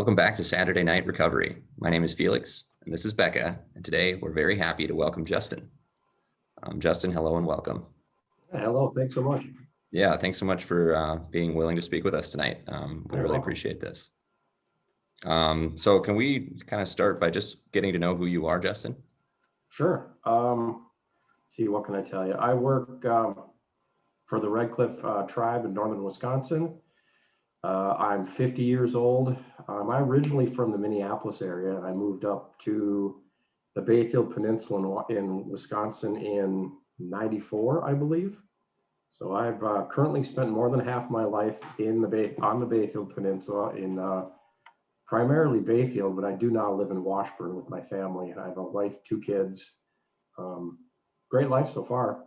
Welcome back to Saturday Night Recovery. My name is Felix, and this is Becca, and today we're very happy to welcome Justin. Justin, hello and welcome. Hello, thanks so much. Yeah, thanks so much for being willing to speak with us tonight. We really welcome. appreciate this. So can we kind of start by just getting to know who you are, Justin? Sure. See, what can I tell you? I work for the Red Cliff tribe in northern Wisconsin. I'm 50 years old. I'm originally from the Minneapolis area, and I moved up to the Bayfield Peninsula in Wisconsin in '94, I believe. So I've currently spent more than half my life on the Bayfield Peninsula in primarily Bayfield, but I do now live in Washburn with my family. I have a wife, 2 kids. Great life so far.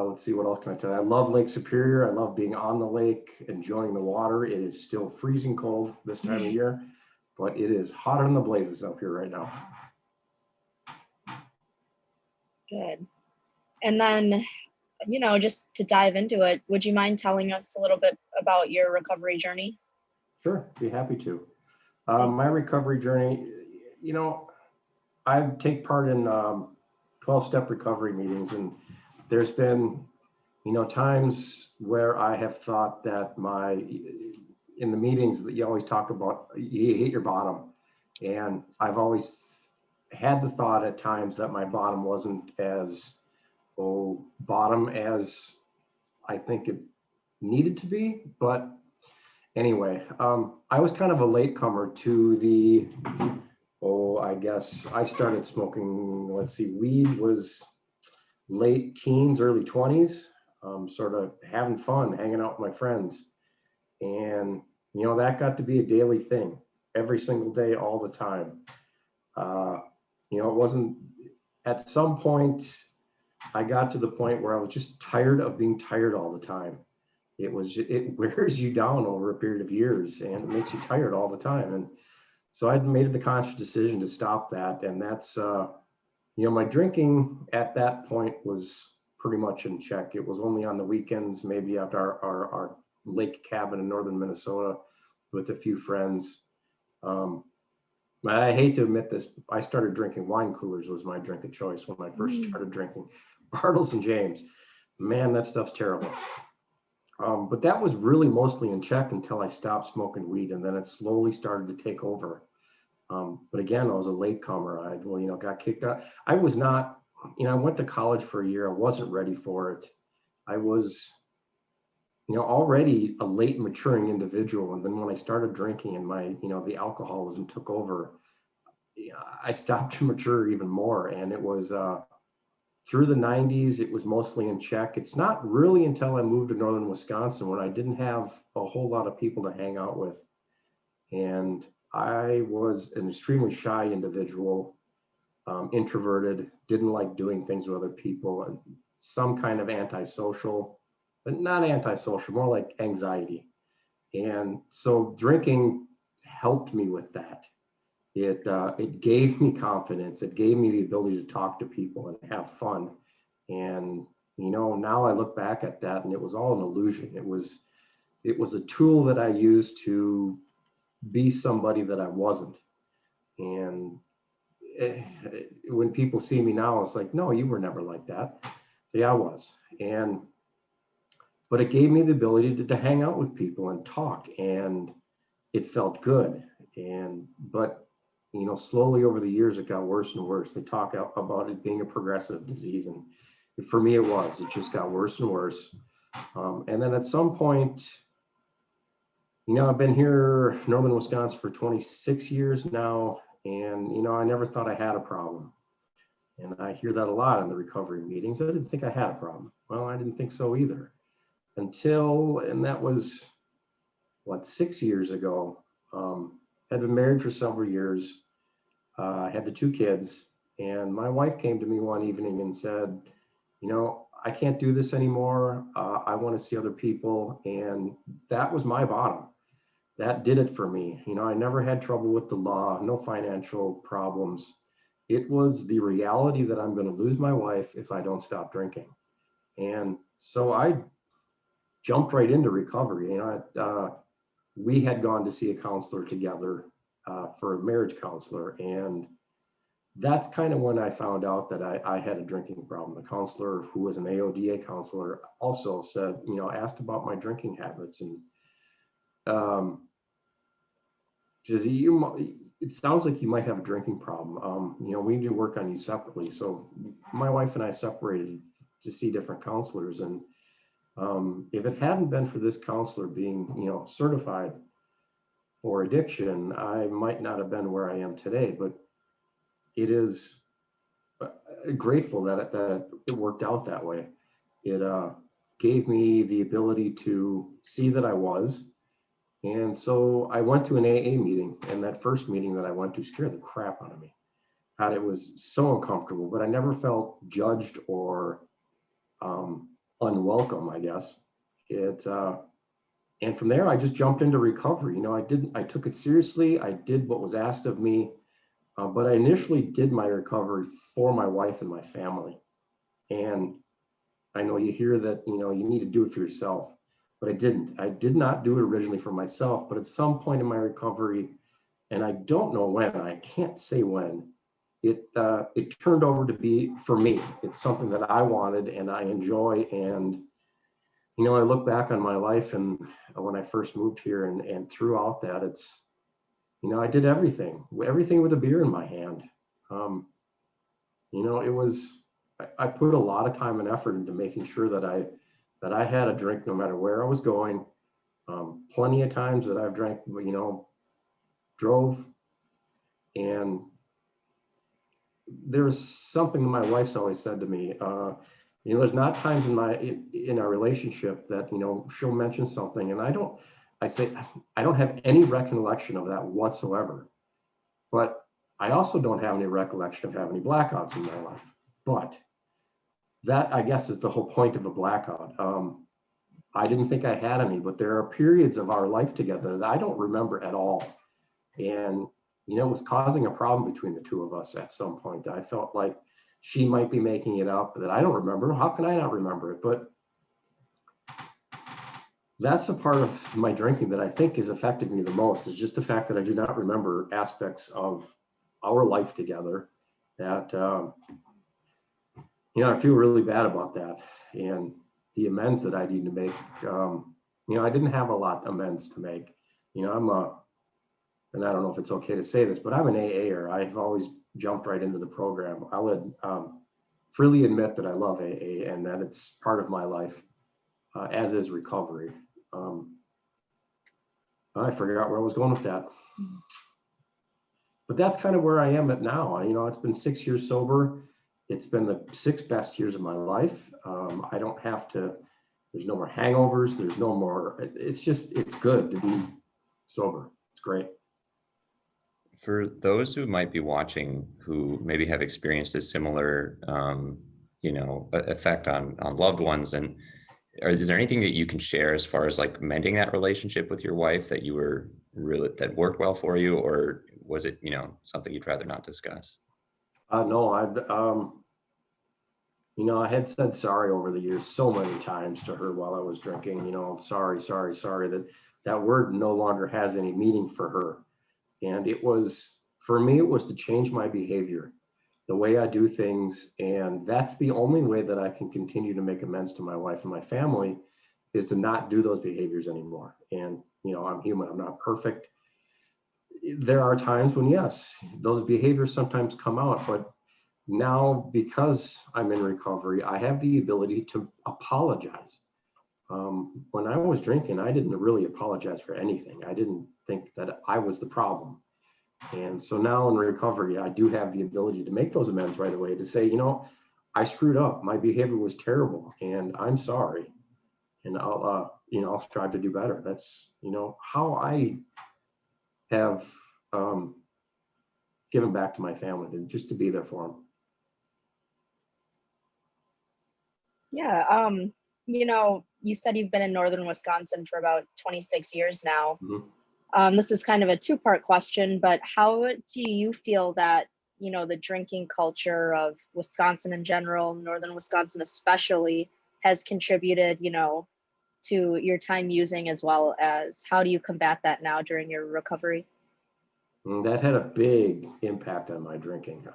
Let's see, what else can I tell you? I love Lake Superior. I love being on the lake, enjoying the water. It is still freezing cold this time of year, but it is hotter than the blazes up here right now. Good. And then, just to dive into it, would you mind telling us a little bit about your recovery journey? Sure, be happy to. My recovery journey, I take part in 12-step recovery meetings, and there's been, times where I have thought that in the meetings that you always talk about, you hit your bottom. And I've always had the thought at times that my bottom wasn't as bottom as I think it needed to be. But anyway, I was kind of a latecomer to the, I guess I started smoking, weed was late teens, early 20s, sort of having fun, hanging out with my friends. And, that got to be a daily thing every single day, all the time. It wasn't, at some point, I got to the point where I was just tired of being tired all the time. It wears you down over a period of years, and it makes you tired all the time. And so I'd made the conscious decision to stop that. And that's, my drinking at that point was pretty much in check. It was only on the weekends, maybe at our lake cabin in northern Minnesota with a few friends. I hate to admit this, I started drinking wine coolers was my drink of choice when I first started drinking. Bartles and James. Man, that stuff's terrible. But that was really mostly in check until I stopped smoking weed, and then it slowly started to take over. But again, I was a latecomer. I got kicked out. I was not, I went to college for a year. I wasn't ready for it. I was, already a late maturing individual. And then when I started drinking and the alcoholism took over, I stopped to mature even more. And it was through the 90s, it was mostly in check. It's not really until I moved to northern Wisconsin when I didn't have a whole lot of people to hang out with. And I was an extremely shy individual, introverted, didn't like doing things with other people, and some kind of antisocial, but not antisocial, more like anxiety. And so drinking helped me with that. It gave me confidence. It gave me the ability to talk to people and have fun. And, now I look back at that and it was all an illusion. It was a tool that I used to be somebody that I wasn't. And when people see me now, it's like, no, you were never like that. So yeah, I was. But it gave me the ability to hang out with people and talk, and it felt good. But slowly over the years, it got worse and worse. They talk about it being a progressive disease, and for me, it just got worse and worse. And then at some point, I've been here, northern Wisconsin, for 26 years now, and I never thought I had a problem. And I hear that a lot in the recovery meetings. I didn't think I had a problem. Well, I didn't think so either. And that was, 6 years ago. Had been married for several years, had the 2 kids, and my wife came to me one evening and said, I can't do this anymore. I want to see other people. And that was my bottom. That did it for me. I never had trouble with the law, no financial problems. It was the reality that I'm going to lose my wife if I don't stop drinking. And so I jumped right into recovery. we had gone to see a counselor together for a marriage counselor. And that's kind of when I found out that I had a drinking problem. The counselor, who was an AODA counselor, also said, asked about my drinking habits. And it sounds like you might have a drinking problem. We need to work on you separately. So my wife and I separated to see different counselors. And if it hadn't been for this counselor being, certified for addiction, I might not have been where I am today. But it is grateful that it worked out that way. It gave me the ability to see that I was. And so I went to an AA meeting, and that first meeting that I went to scared the crap out of me. God, it was so uncomfortable, but I never felt judged or unwelcome, I guess. And from there, I just jumped into recovery. I took it seriously. I did what was asked of me, but I initially did my recovery for my wife and my family. And I know you hear that, you need to do it for yourself. But I didn't. I did not do it originally for myself, but at some point in my recovery, and I don't know when, I can't say when, it turned over to be for me. It's something that I wanted and I enjoy. And, I look back on my life and when I first moved here and throughout that, it's, I did everything with a beer in my hand. I put a lot of time and effort into making sure that I had a drink no matter where I was going. Plenty of times that I've drank, drove. And there's something my wife's always said to me, there's not times in our relationship that, she'll mention something and I don't have any recollection of that whatsoever. But I also don't have any recollection of having any blackouts in my life. But that, I guess, is the whole point of a blackout. I didn't think I had any, but there are periods of our life together that I don't remember at all. And, it was causing a problem between the two of us at some point. I felt like she might be making it up that I don't remember. How can I not remember it? But that's a part of my drinking that I think has affected me the most, is just the fact that I do not remember aspects of our life together that, I feel really bad about that. And the amends that I need to make, I didn't have a lot of amends to make. And I don't know if it's okay to say this, but I'm an AA'er. I've always jumped right into the program. I would freely admit that I love AA and that it's part of my life, as is recovery. I forgot where I was going with that. But that's kind of where I am at now. It's been 6 years sober. It's been the 6 best years of my life. I don't have to, there's no more hangovers. There's no more, it's good to be sober. It's great. For those who might be watching who maybe have experienced a similar, effect on loved ones, and is there anything that you can share as far as like mending that relationship with your wife that you were really, that worked well for you, or was it, something you'd rather not discuss? No, I had said sorry over the years so many times to her while I was drinking. Sorry. That word no longer has any meaning for her. And for me, it was to change my behavior, the way I do things. And that's the only way that I can continue to make amends to my wife and my family, is to not do those behaviors anymore. And, I'm human, I'm not perfect. There are times when, yes, those behaviors sometimes come out, but now, because I'm in recovery, I have the ability to apologize. When I was drinking, I didn't really apologize for anything. I didn't think that I was the problem. And so now in recovery, I do have the ability to make those amends right away, to say, I screwed up. My behavior was terrible and I'm sorry. And I'll strive to do better. That's, how I have given back to my family, just to be there for them. Yeah. You said you've been in northern Wisconsin for about 26 years now. Mm-hmm. This is kind of a two-part question, but how do you feel that, the drinking culture of Wisconsin in general, northern Wisconsin especially, has contributed, to your time using, as well as how do you combat that now during your recovery? And that had a big impact on my drinking.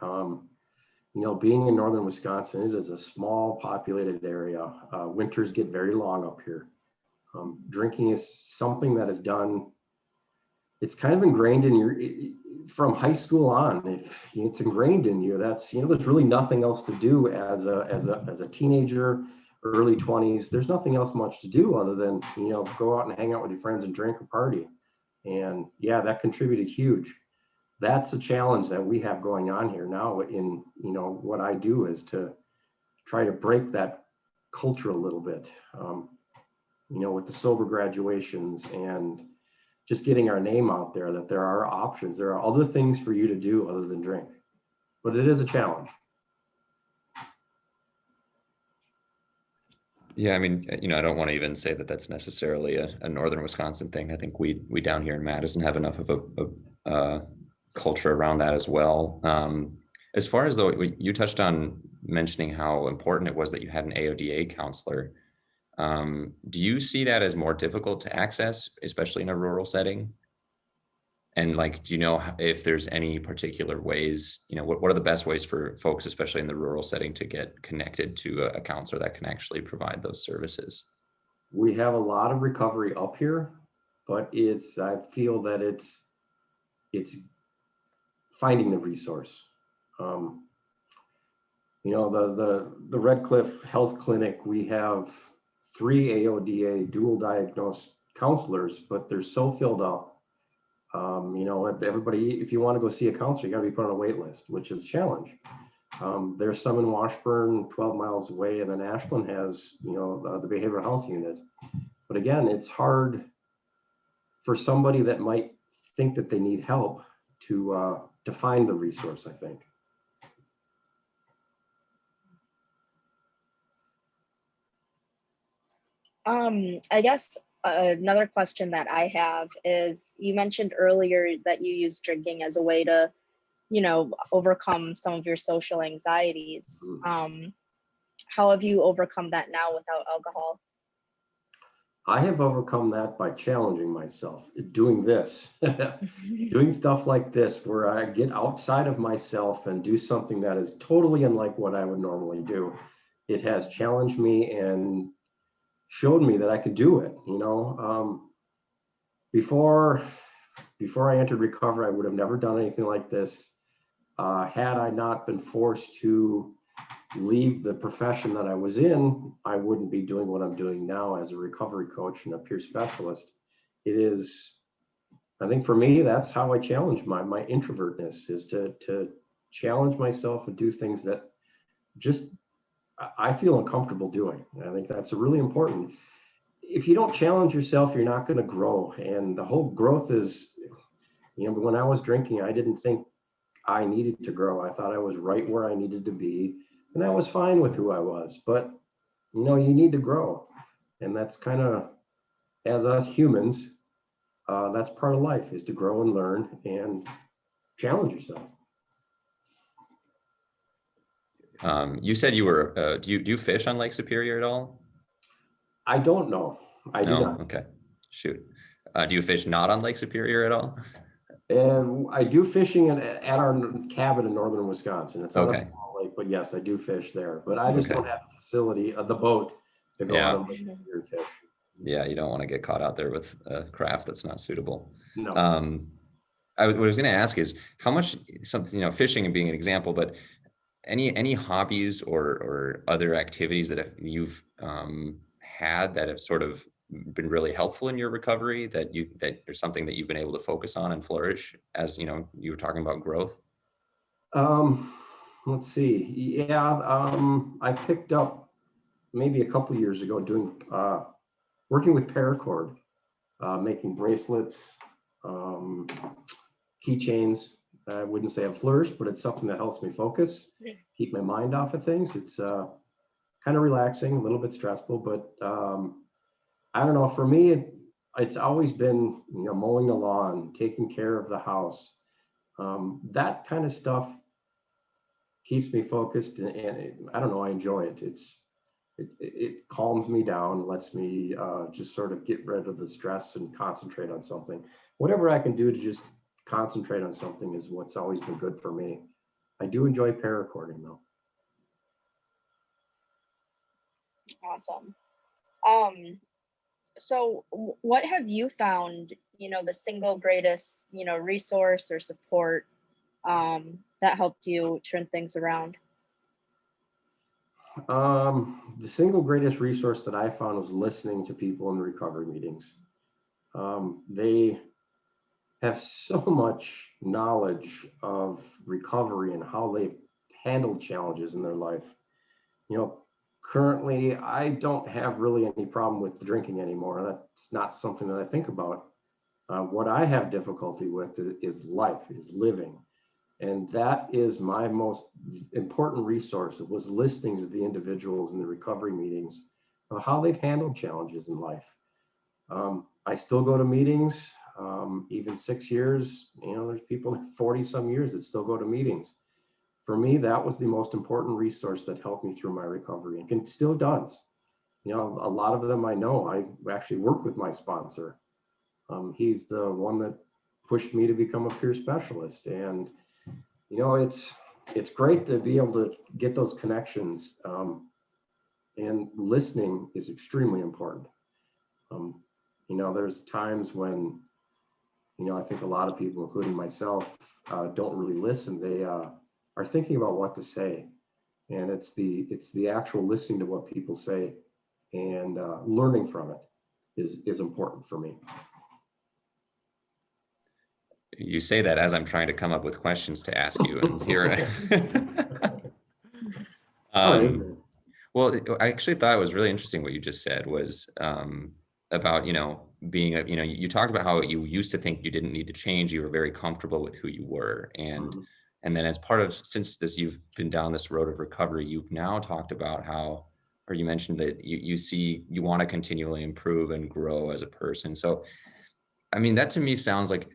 Being in northern Wisconsin, it is a small populated area. Winters get very long up here. Drinking is something that is done, it's kind of ingrained in your, from high school on. If it's ingrained in you, that's, there's really nothing else to do as a teenager, early 20s. There's nothing else much to do other than, go out and hang out with your friends and drink or party. And yeah, that contributed huge. That's a challenge that we have going on here now in, what I do is to try to break that culture a little bit, with the sober graduations and just getting our name out there, that there are options. There are other things for you to do other than drink, but it is a challenge. Yeah, I mean, I don't want to even say that that's necessarily a northern Wisconsin thing. I think we down here in Madison have enough of a culture around that as well. As far as though you touched on mentioning how important it was that you had an AODA counselor, do you see that as more difficult to access, especially in a rural setting? And like, do you know if there's any particular ways, what are the best ways for folks, especially in the rural setting, to get connected to a counselor that can actually provide those services? We have a lot of recovery up here, but I feel that it's finding the resource. The Red Cliff Health Clinic, we have 3 AODA dual diagnosed counselors, but they're so filled up. Everybody, if you want to go see a counselor, you got to be put on a wait list, which is a challenge. There's some in Washburn, 12 miles away, and then Ashland has, the behavioral health unit. But again, it's hard for somebody that might think that they need help to find the resource, I think. I guess another question that I have is, you mentioned earlier that you use drinking as a way to, overcome some of your social anxieties. How have you overcome that now without alcohol? I have overcome that by challenging myself, doing this, doing stuff like this, where I get outside of myself and do something that is totally unlike what I would normally do. It has challenged me and showed me that I could do it. Before I entered recovery, I would have never done anything like this. Had I not been forced to leave the profession that I was in, I wouldn't be doing what I'm doing now as a recovery coach and a peer specialist. I think for me, that's how I challenge my introvertness, is to challenge myself and do things that just I feel uncomfortable doing. And I think that's really important. If you don't challenge yourself, you're not going to grow. And the whole growth is, when I was drinking, I didn't think I needed to grow. I thought I was right where I needed to be. And I was fine with who I was. But, you need to grow. And that's kind of, as us humans, that's part of life, is to grow and learn and challenge yourself. You said you were, do you fish on Lake Superior at all? I don't know. I do not. Okay. Shoot. Do you fish not on Lake Superior at all? And I do fishing at our cabin in northern Wisconsin. It's not a Okay. small lake, but yes, I do fish there. But I just Okay. don't have the facility of the boat to go Yeah. out and fish. Yeah, you don't want to get caught out there with a craft that's not suitable. No. What I was going to ask is how much something, fishing and being an example, but any hobbies or other activities that you've had that have sort of been really helpful in your recovery, that there's something that you've been able to focus on and flourish, as you were talking about growth? Let's see. Yeah, I picked up maybe a couple years ago doing working with paracord, making bracelets, keychains. I wouldn't say I've flourished, but it's something that helps me focus, keep my mind off of things. It's kind of relaxing, a little bit stressful, but I don't know. For me, it's always been, mowing the lawn, taking care of the house. That kind of stuff keeps me focused, and I don't know, I enjoy it. it calms me down, lets me just sort of get rid of the stress and concentrate on something. Whatever I can do to just concentrate on something is what's always been good for me. I do enjoy paracord though. Awesome. So what have you found, the single greatest, resource or support that helped you turn things around? The single greatest resource that I found was listening to people in recovery meetings. They have so much knowledge of recovery and how they've handled challenges in their life. Currently, I don't have really any problem with drinking anymore. That's not something that I think about. What I have difficulty with is life, is living. And that is my most important resource. It was listening to the individuals in the recovery meetings of how they've handled challenges in life. I still go to meetings, even 6 years, there's people like 40 some years that still go to meetings. For me, that was the most important resource that helped me through my recovery and still does. A lot of them I know. I actually work with my sponsor. He's the one that pushed me to become a peer specialist. And, it's great to be able to get those connections. And listening is extremely important. There's times when, I think a lot of people, including myself, don't really listen. They are thinking about what to say. And it's the actual listening to what people say and learning from it is important for me. You say that as I'm trying to come up with questions to ask you, and here. Well, I actually thought it was really interesting what you just said was about, being you talked about how you used to think you didn't need to change. You were very comfortable with who you were. And then as part of, since you've been down this road of recovery, you've now talked about how, or you mentioned that you want to continually improve and grow as a person. So, I mean, that to me sounds like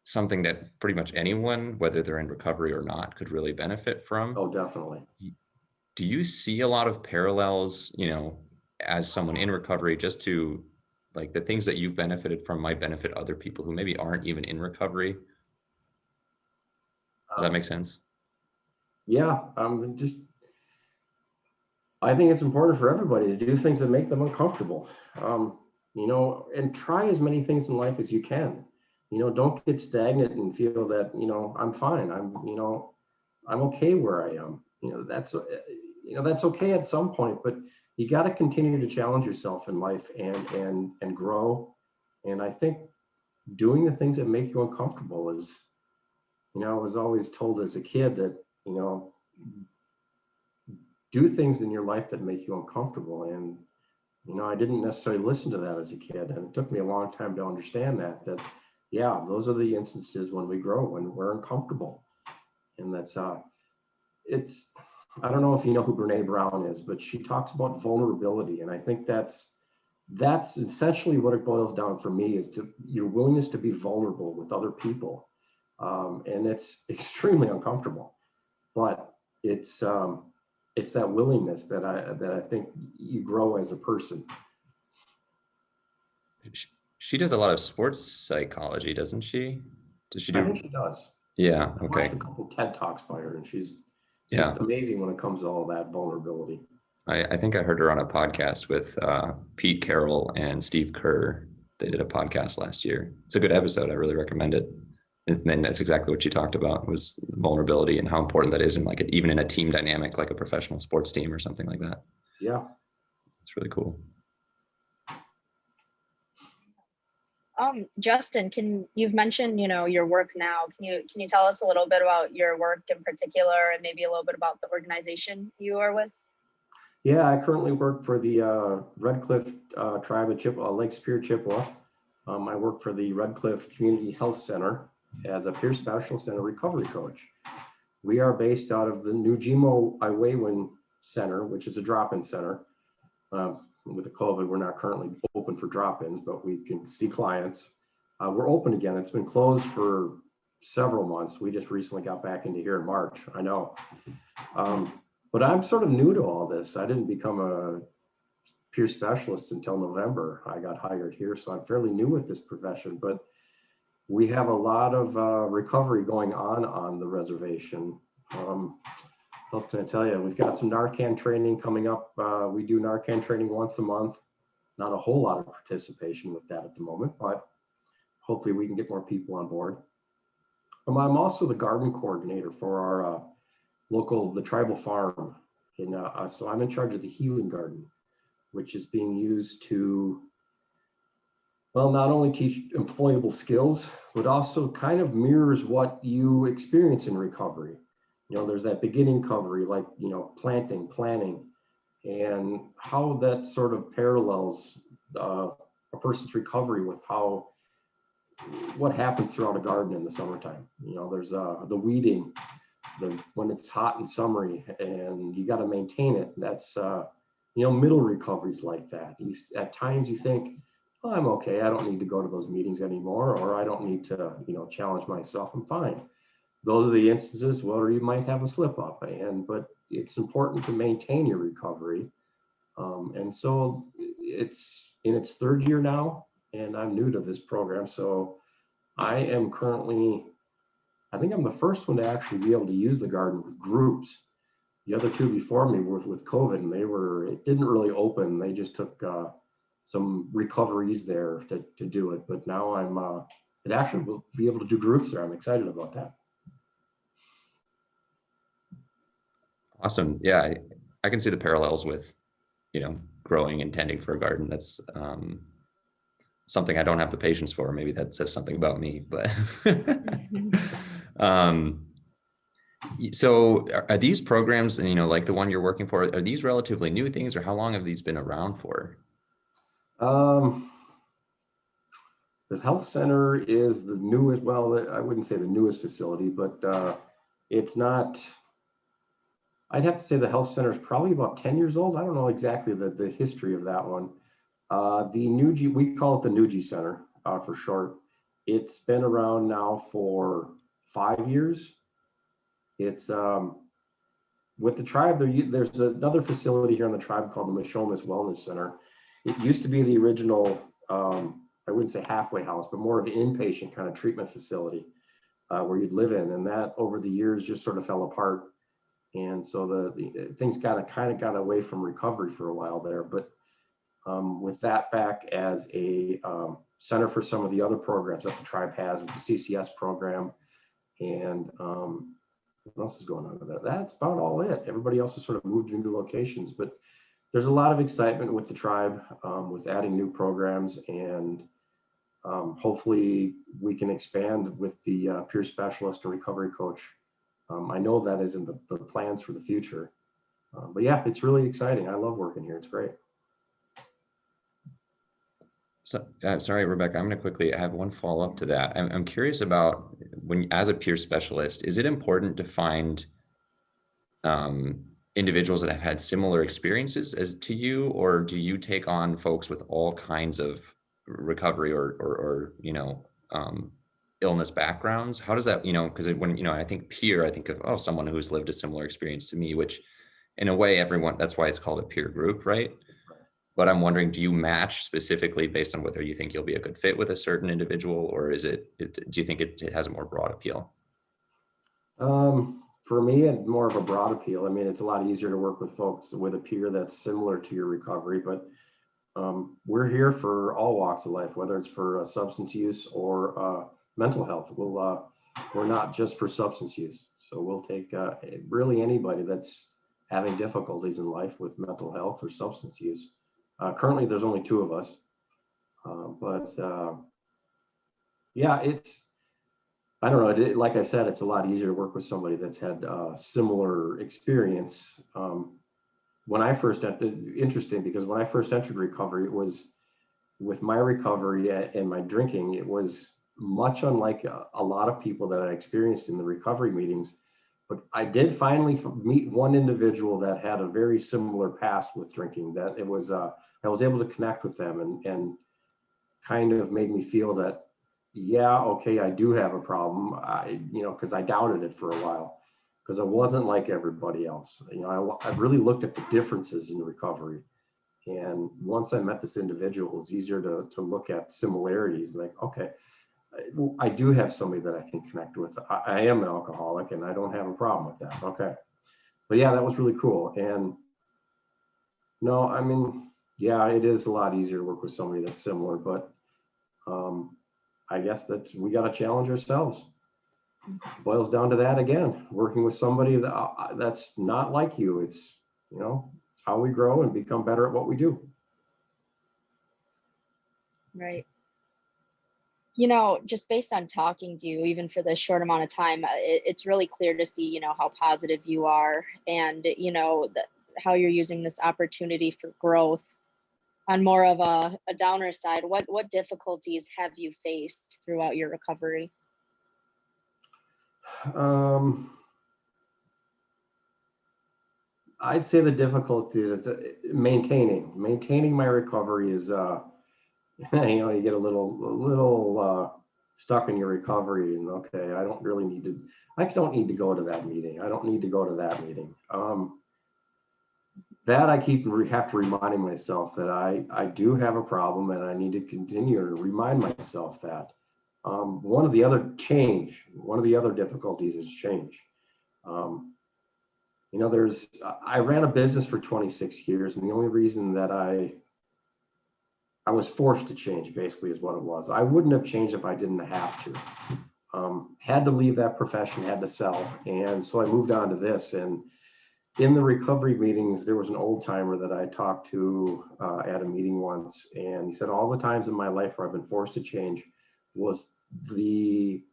something that pretty much anyone, whether they're in recovery or not, could really benefit from. Oh, definitely. Do you see a lot of parallels, as someone in recovery, just to like the things that you've benefited from might benefit other people who maybe aren't even in recovery? Does that make sense? Yeah, I think it's important for everybody to do things that make them uncomfortable. And try as many things in life as you can. Don't get stagnant and feel that, I'm fine. I'm okay where I am. That's okay at some point, but you got to continue to challenge yourself in life and grow. And I think doing the things that make you uncomfortable is, I was always told as a kid that, do things in your life that make you uncomfortable. And, I didn't necessarily listen to that as a kid. And it took me a long time to understand that, yeah, those are the instances when we grow, when we're uncomfortable. And that's, I don't know if you know who Brene Brown is, but she talks about vulnerability. And I think that's essentially what it boils down for me is to your willingness to be vulnerable with other people. And it's extremely uncomfortable, but it's that willingness that I think you grow as a person. She does a lot of sports psychology, doesn't she? Does she do? I think she does. Yeah. I Okay. watched a couple TED Talks by her, and she's just amazing when it comes to all that vulnerability. I think I heard her on a podcast with Pete Carroll and Steve Kerr. They did a podcast last year. It's a good episode. I really recommend it. And then that's exactly what she talked about was vulnerability and how important that is in like even in a team dynamic, like a professional sports team or something like that. Yeah. It's really cool. Justin, you've mentioned, your work now. Can you tell us a little bit about your work in particular and maybe a little bit about the organization you are with? Yeah, I currently work for the Red Cliff tribe of Chippewa, Lake Superior Chippewa. I work for the Red Cliff Community Health Center as a peer specialist and a recovery coach. We are based out of the New Gmo Iwawin Center, which is a drop-in center. With the COVID, we're not currently open for drop-ins, but we can see clients. We're open again. It's been closed for several months. We just recently got back into here in March. I know. But I'm sort of new to all this. I didn't become a peer specialist until November. I got hired here, so I'm fairly new with this profession, but we have a lot of recovery going on the reservation. What can I tell you? We've got some Narcan training coming up. We do Narcan training once a month. Not a whole lot of participation with that at the moment, but hopefully we can get more people on board. I'm also the garden coordinator for our the tribal farm. So I'm in charge of the healing garden, which is being used to, well, not only teach employable skills, but also kind of mirrors what you experience in recovery. There's that beginning recovery, like, planting, planning, and how that sort of parallels a person's recovery with what happens throughout a garden in the summertime. There's the weeding, when it's hot and summery, and you got to maintain it. That's middle recoveries like that. At times you think, oh, I'm okay. I don't need to go to those meetings anymore, or I don't need to challenge myself. I'm fine. Those are the instances where you might have a slip up, but it's important to maintain your recovery. And so it's in its third year now, and I'm new to this program. So I am currently, I think I'm the first one to actually be able to use the garden with groups. The other two before me were with COVID, and it didn't really open. They just took some recoveries there to do it. But now it actually will be able to do groups there. I'm excited about that. Awesome. Yeah, I can see the parallels with, growing and tending for a garden. That's something I don't have the patience for. Maybe that says something about me, but so are these programs, like the one you're working for, are these relatively new things, or how long have these been around for? The health center is the newest, well, I wouldn't say the newest facility, but it's not, I'd have to say the health center is probably about 10 years old. I don't know exactly the history of that one. The NUG, we call it the NUG Center for short. It's been around now for 5 years. It's with the tribe, there's another facility here in the tribe called the Mishomis Wellness Center. It used to be the original, I wouldn't say halfway house, but more of an inpatient kind of treatment facility where you'd live in. And that over the years just sort of fell apart. And so the things kind of got away from recovery for a while there. But with that back as a center for some of the other programs that the tribe has with the CCS program, and what else is going on with that? That's about all it. Everybody else has sort of moved into locations, but there's a lot of excitement with the tribe with adding new programs, and hopefully we can expand with the peer specialist or recovery coach. I know that is in the plans for the future, but yeah, it's really exciting. I love working here. It's great. So, sorry, Rebecca, I'm going to have one follow-up to that. I'm curious about as a peer specialist, is it important to find individuals that have had similar experiences as to you, or do you take on folks with all kinds of recovery or illness backgrounds? How does that, because when, I think peer, I think of, someone who's lived a similar experience to me, which in a way, that's why it's called a peer group, right? But I'm wondering, do you match specifically based on whether you think you'll be a good fit with a certain individual, or do you think it has a more broad appeal? For me, it's more of a broad appeal. I mean, it's a lot easier to work with folks with a peer that's similar to your recovery, but we're here for all walks of life, whether it's for substance use or mental health. We're not just for substance use. So we'll take really anybody that's having difficulties in life with mental health or substance use. Currently, there's only 2 of us, but yeah, I don't know. Like I said, it's a lot easier to work with somebody that's had similar experience. When I first entered, interesting, because when I first entered recovery, it was with my recovery and my drinking, it was much unlike a lot of people that I experienced in the recovery meetings. But I did finally meet one individual that had a very similar past with drinking, that it was, I was able to connect with them and kind of made me feel that, yeah, okay, I do have a problem. Because I doubted it for a while. because I wasn't like everybody else. You know, I really looked at the differences in recovery. And once I met this individual, it was easier to look at similarities. Like, okay, I do have somebody that I can connect with. I am an alcoholic and I don't have a problem with that. Okay. But yeah, that was really cool. And no, I mean, yeah, it is a lot easier to work with somebody that's similar, but I guess that we got to challenge ourselves. Boils down to that again, working with somebody that's not like you. It's, you know, it's how we grow and become better at what we do. Right. You know, just based on talking to you, even for this short amount of time, it's really clear to see, you know, how positive you are, and, you know, how you're using this opportunity for growth. On more of a downer side, what difficulties have you faced throughout your recovery? I'd say the difficulty is maintaining my recovery is, you know, you get a little stuck in your recovery, and okay, I don't need to go to that meeting. I don't need to go to that meeting. That I have to reminding myself that I do have a problem, and I need to continue to remind myself that. One of the other difficulties is change. You know, I ran a business for 26 years, and the only reason that I was forced to change, basically, is what it was. I wouldn't have changed if I didn't have to. Had to leave that profession, had to sell, and so I moved on to this. And in the recovery meetings, there was an old timer that I talked to at a meeting once, and he said all the times in my life where I've been forced to change was the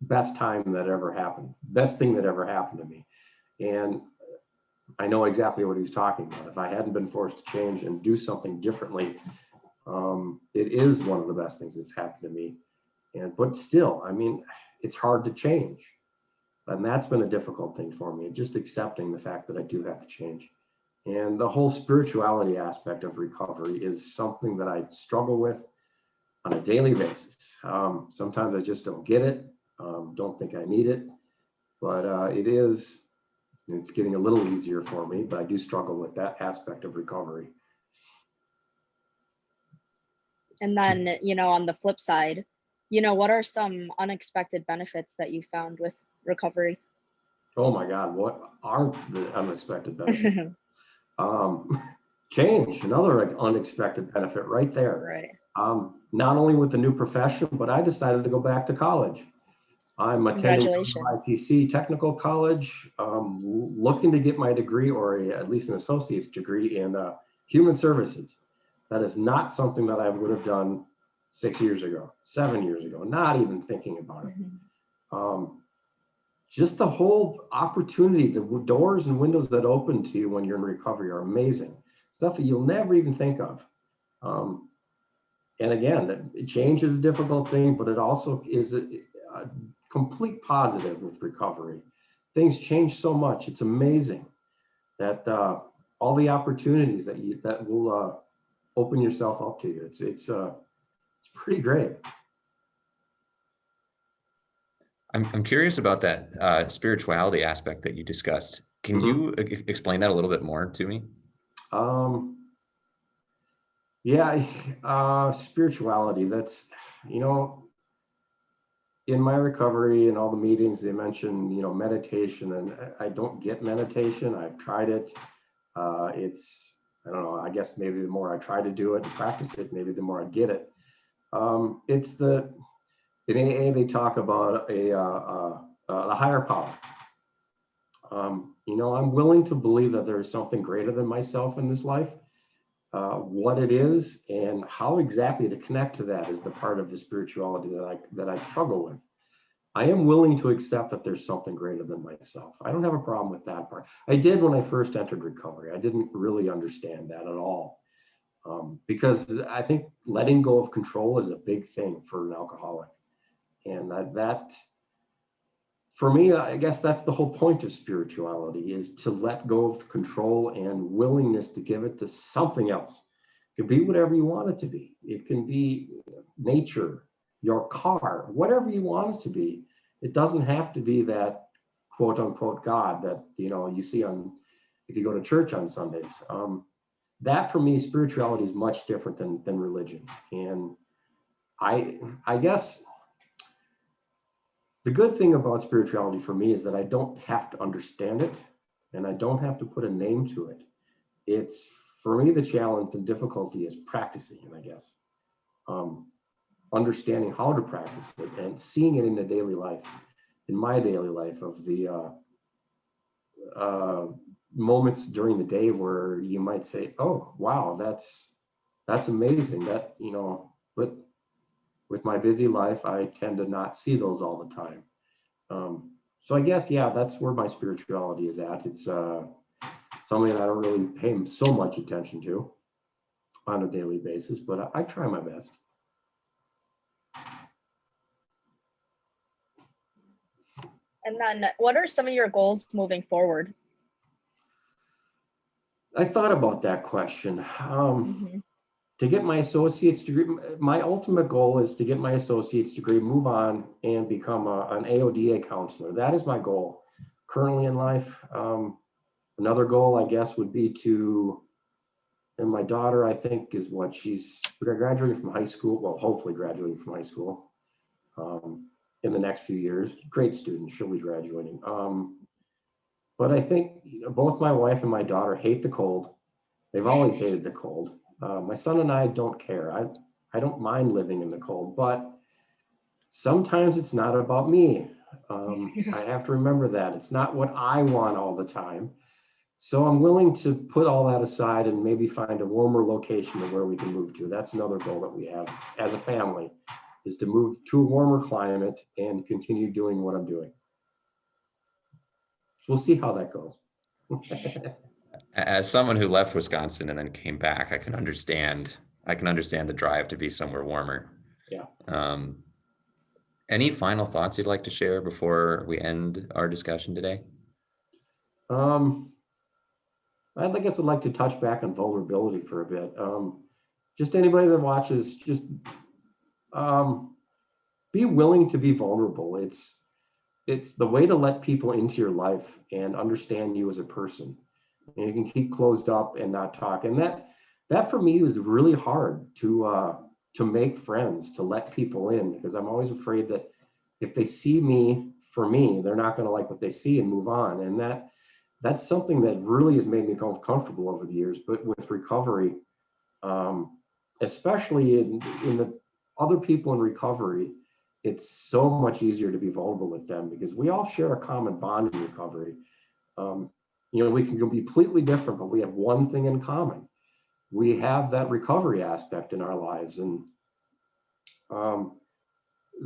best time that ever happened, best thing that ever happened to me. And I know exactly what he was talking about. If I hadn't been forced to change and do something differently, it is one of the best things that's happened to me. But still, I mean, it's hard to change. And that's been a difficult thing for me, just accepting the fact that I do have to change. And the whole spirituality aspect of recovery is something that I struggle with on a daily basis. Sometimes I just don't get it, don't think I need it, but it's getting a little easier for me, but I do struggle with that aspect of recovery. And then, you know, on the flip side, you know, what are some unexpected benefits that you found with recovery? Oh my God, what aren't the unexpected benefits? Change, another unexpected benefit right there. Right. Not only with the new profession, but I decided to go back to college. I'm attending ITC Technical College, looking to get my degree, or at least an associate's degree in human services. That is not something that I would have done 6 years ago, 7 years ago, not even thinking about it. Mm-hmm. Just the whole opportunity, the doors and windows that open to you when you're in recovery are amazing. Stuff that you'll never even think of. And again, change is a difficult thing, but it also is a complete positive with recovery. Things change so much. It's amazing that all the opportunities that will open yourself up to you. It's pretty great. I'm curious about that spirituality aspect that you discussed. Can mm-hmm. you explain that a little bit more to me? Yeah, spirituality, that's, you know, in my recovery and all the meetings, they mention, you know, meditation, and I don't get meditation. I've tried it. I don't know, I guess maybe the more I try to do it and practice it, maybe the more I get it. In AA, they talk about a higher power. You know, I'm willing to believe that there is something greater than myself in this life. What it is and how exactly to connect to that is the part of the spirituality that I struggle with. I am willing to accept that there's something greater than myself. I don't have a problem with that part. I did when I first entered recovery. I didn't really understand that at all. Because I think letting go of control is a big thing for an alcoholic. And that, for me, I guess that's the whole point of spirituality, is to let go of control and willingness to give it to something else. It can be whatever you want it to be. It can be nature, your car, whatever you want it to be. It doesn't have to be that quote unquote God that, you see if you go to church on Sundays. That for me, spirituality is much different than religion. And I guess the good thing about spirituality for me is that I don't have to understand it and I don't have to put a name to it. It's, for me, the challenge and difficulty is practicing it, I guess. Understanding how to practice it and seeing it in the daily life, in my daily life, of the moments during the day where you might say, oh, wow, that's amazing. That, but with my busy life, I tend to not see those all the time. So I guess, yeah, that's where my spirituality is at. It's something that I don't really pay so much attention to on a daily basis, but I try my best. And then what are some of your goals moving forward? I thought about that question. To get my associate's degree, my ultimate goal is to get my associate's degree, move on, and become an AODA counselor. That is my goal currently in life. Another goal, I guess, would be and my daughter, I think, is what she's graduating from high school. Well, hopefully graduating from high school in the next few years. Great student, she'll be graduating. But I think both my wife and my daughter hate the cold. They've always hated the cold. My son and I don't care. I don't mind living in the cold, but sometimes it's not about me. I have to remember that. It's not what I want all the time. So I'm willing to put all that aside and maybe find a warmer location to where we can move to. That's another goal that we have as a family, is to move to a warmer climate and continue doing what I'm doing. We'll see how that goes. As someone who left Wisconsin and then came back, I can understand the drive to be somewhere warmer. Yeah. Any final thoughts you'd like to share before we end our discussion today? I guess I'd like to touch back on vulnerability for a bit. Just anybody that watches, just be willing to be vulnerable. It's the way to let people into your life and understand you as a person. And you can keep closed up and not talk. And that for me was really hard to make friends, to let people in, because I'm always afraid that if they see me for me, they're not going to like what they see and move on. And that's something that really has made me comfortable over the years. But with recovery, especially in the other people in recovery, it's so much easier to be vulnerable with them because we all share a common bond in recovery. We can go completely different, but we have one thing in common. We have that recovery aspect in our lives. And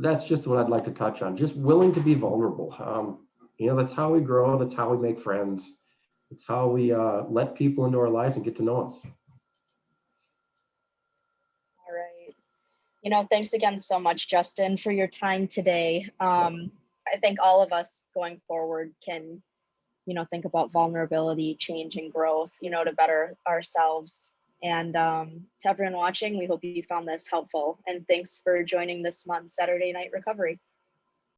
that's just what I'd like to touch on. Just willing to be vulnerable. That's how we grow. That's how we make friends. It's how we let people into our life and get to know us. All right. Thanks again so much, Justin, for your time today. I think all of us going forward can, think about vulnerability, change, and growth, to better ourselves. And to everyone watching, we hope you found this helpful. And thanks for joining this month's Saturday Night Recovery.